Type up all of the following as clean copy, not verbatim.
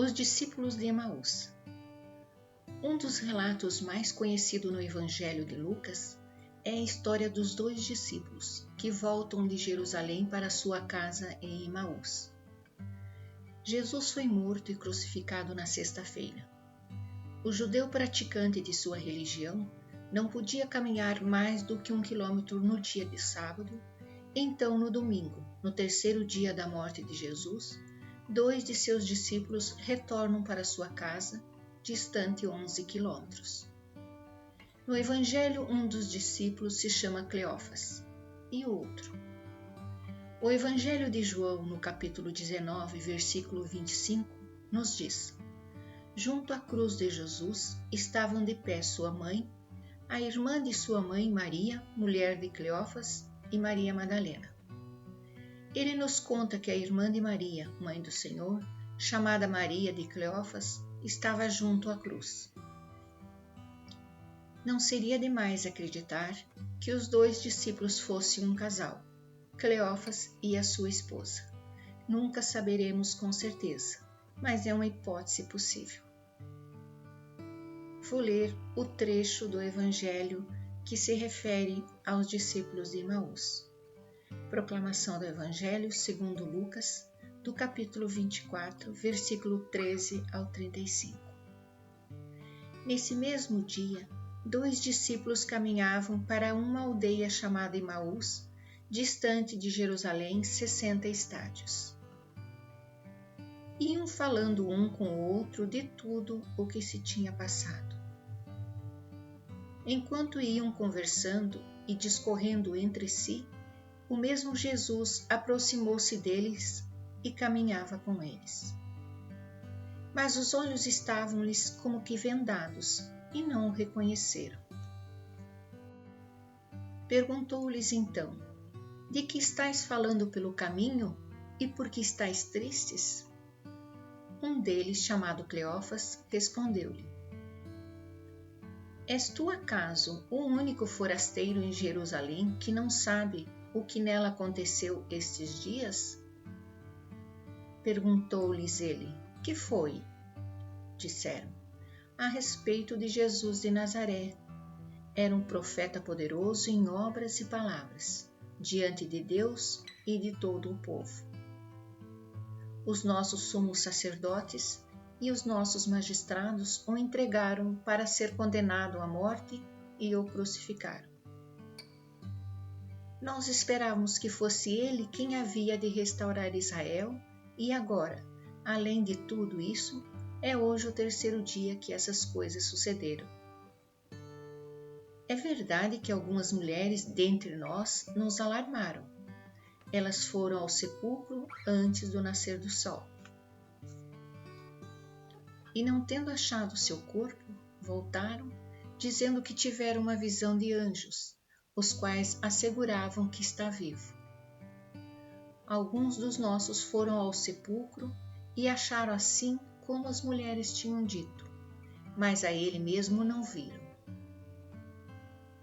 Os discípulos de Emaús. Um dos relatos mais conhecidos no Evangelho de Lucas é a história dos dois discípulos que voltam de Jerusalém para sua casa em Emaús. Jesus foi morto e crucificado na sexta-feira. O judeu praticante de sua religião não podia caminhar mais do que 1 quilômetro no dia de sábado, então no domingo, no terceiro dia da morte de Jesus, 2 de seus discípulos retornam para sua casa, distante 11 quilômetros. No Evangelho, um dos discípulos se chama Cleófas, e o outro. O Evangelho de João, no capítulo 19, versículo 25, nos diz: junto à cruz de Jesus estavam de pé sua mãe, a irmã de sua mãe Maria, mulher de Cleófas, e Maria Madalena. Ele nos conta que a irmã de Maria, mãe do Senhor, chamada Maria de Cleófas, estava junto à cruz. Não seria demais acreditar que os 2 discípulos fossem um casal, Cleófas e a sua esposa. Nunca saberemos com certeza, mas é uma hipótese possível. Vou ler o trecho do Evangelho que se refere aos discípulos de Emaús. Proclamação do Evangelho segundo Lucas, do capítulo 24, versículo 13 ao 35. Nesse mesmo dia, 2 discípulos caminhavam para uma aldeia chamada Emaús, distante de Jerusalém 60 estádios. Iam falando um com o outro de tudo o que se tinha passado. Enquanto iam conversando e discorrendo entre si, o mesmo Jesus aproximou-se deles e caminhava com eles. Mas os olhos estavam-lhes como que vendados e não o reconheceram. Perguntou-lhes então: de que estáis falando pelo caminho e por que estáis tristes? Um deles, chamado Cleófas, respondeu-lhe: és tu acaso o único forasteiro em Jerusalém que não sabe o que nela aconteceu estes dias? Perguntou-lhes ele: que foi? Disseram: a respeito de Jesus de Nazaré. Era um profeta poderoso em obras e palavras, diante de Deus e de todo o povo. Os nossos sumos sacerdotes e os nossos magistrados o entregaram para ser condenado à morte e o crucificaram. Nós esperávamos que fosse ele quem havia de restaurar Israel, e agora, além de tudo isso, é hoje o terceiro dia que essas coisas sucederam. É verdade que algumas mulheres dentre nós nos alarmaram. Elas foram ao sepulcro antes do nascer do sol. E não tendo achado seu corpo, voltaram, dizendo que tiveram uma visão de anjos, os quais asseguravam que está vivo. Alguns dos nossos foram ao sepulcro e acharam assim como as mulheres tinham dito, mas a ele mesmo não viram.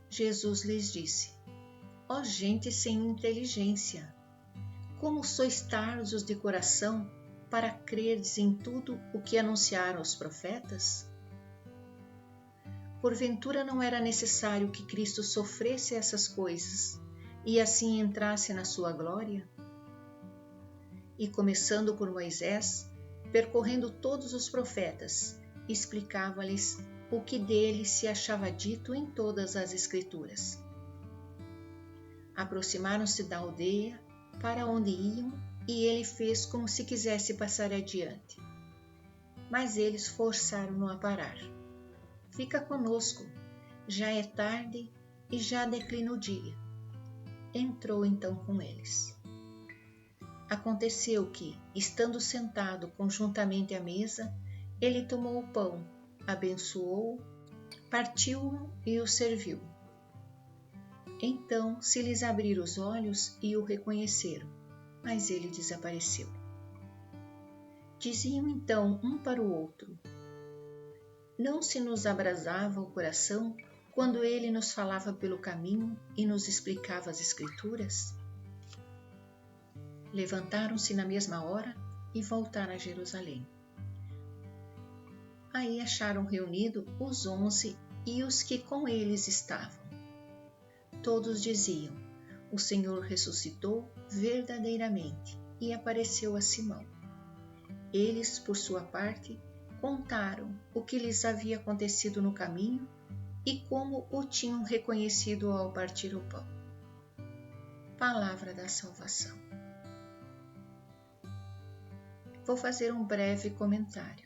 Jesus lhes disse: ó gente sem inteligência, como sois tardos de coração para crerdes em tudo o que anunciaram os profetas? Porventura não era necessário que Cristo sofresse essas coisas e assim entrasse na sua glória? E começando por Moisés, percorrendo todos os profetas, explicava-lhes o que dele se achava dito em todas as Escrituras. Aproximaram-se da aldeia para onde iam e ele fez como se quisesse passar adiante. Mas eles forçaram-no a parar. Fica conosco, já é tarde e já declina o dia. Entrou então com eles. Aconteceu que, estando sentado conjuntamente à mesa, ele tomou o pão, abençoou-o, partiu-o e o serviu. Então se lhes abriram os olhos e o reconheceram, mas ele desapareceu. Diziam então um para o outro: não se nos abrasava o coração quando ele nos falava pelo caminho e nos explicava as Escrituras? Levantaram-se na mesma hora e voltaram a Jerusalém. Aí acharam reunido os 11 e os que com eles estavam. Todos diziam: o Senhor ressuscitou verdadeiramente e apareceu a Simão. Eles, por sua parte, contaram o que lhes havia acontecido no caminho e como o tinham reconhecido ao partir o pão. Palavra da salvação. Vou fazer um breve comentário.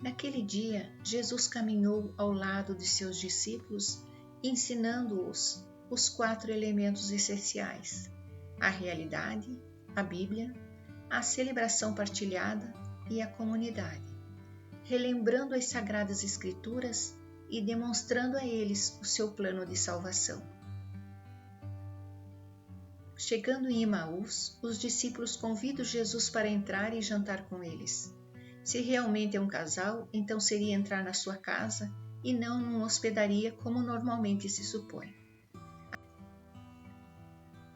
Naquele dia, Jesus caminhou ao lado de seus discípulos, ensinando-os os 4 elementos essenciais: a realidade, a Bíblia, a celebração partilhada e a comunidade, relembrando as Sagradas Escrituras e demonstrando a eles o seu plano de salvação. Chegando em Emaús, os discípulos convidam Jesus para entrar e jantar com eles. Se realmente é um casal, então seria entrar na sua casa e não numa hospedaria como normalmente se supõe.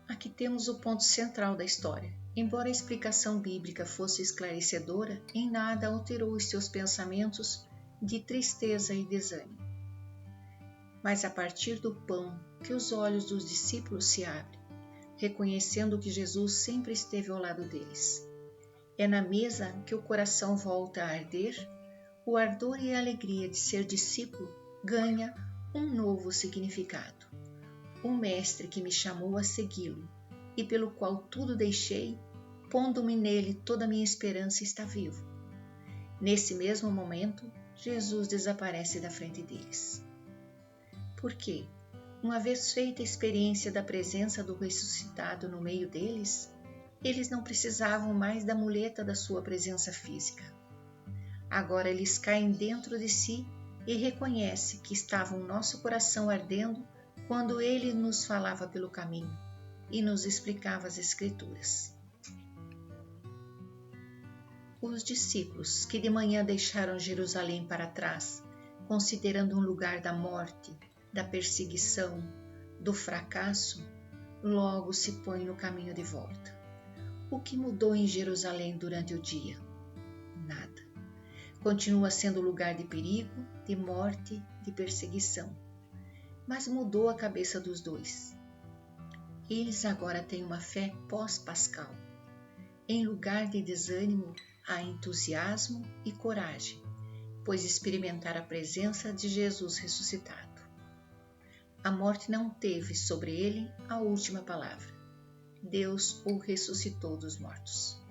Aqui temos o ponto central da história. Embora a explicação bíblica fosse esclarecedora, em nada alterou os seus pensamentos de tristeza e desânimo. Mas a partir do pão que os olhos dos discípulos se abrem, reconhecendo que Jesus sempre esteve ao lado deles. É na mesa que o coração volta a arder, o ardor e a alegria de ser discípulo ganha um novo significado. O Mestre que me chamou a segui-lo e pelo qual tudo deixei, pondo-me nele toda a minha esperança, está vivo. Nesse mesmo momento, Jesus desaparece da frente deles. Por quê? Uma vez feita a experiência da presença do ressuscitado no meio deles, eles não precisavam mais da muleta da sua presença física. Agora eles caem dentro de si e reconhecem que estava o nosso coração ardendo quando ele nos falava pelo caminho e nos explicava as Escrituras. Os discípulos que de manhã deixaram Jerusalém para trás, considerando um lugar da morte, da perseguição, do fracasso, logo se põem no caminho de volta. O que mudou em Jerusalém durante o dia? Nada. Continua sendo lugar de perigo, de morte, de perseguição. Mas mudou a cabeça dos dois. Eles agora têm uma fé pós-pascal. Em lugar de desânimo, há entusiasmo e coragem, pois experimentaram a presença de Jesus ressuscitado. A morte não teve sobre ele a última palavra. Deus o ressuscitou dos mortos.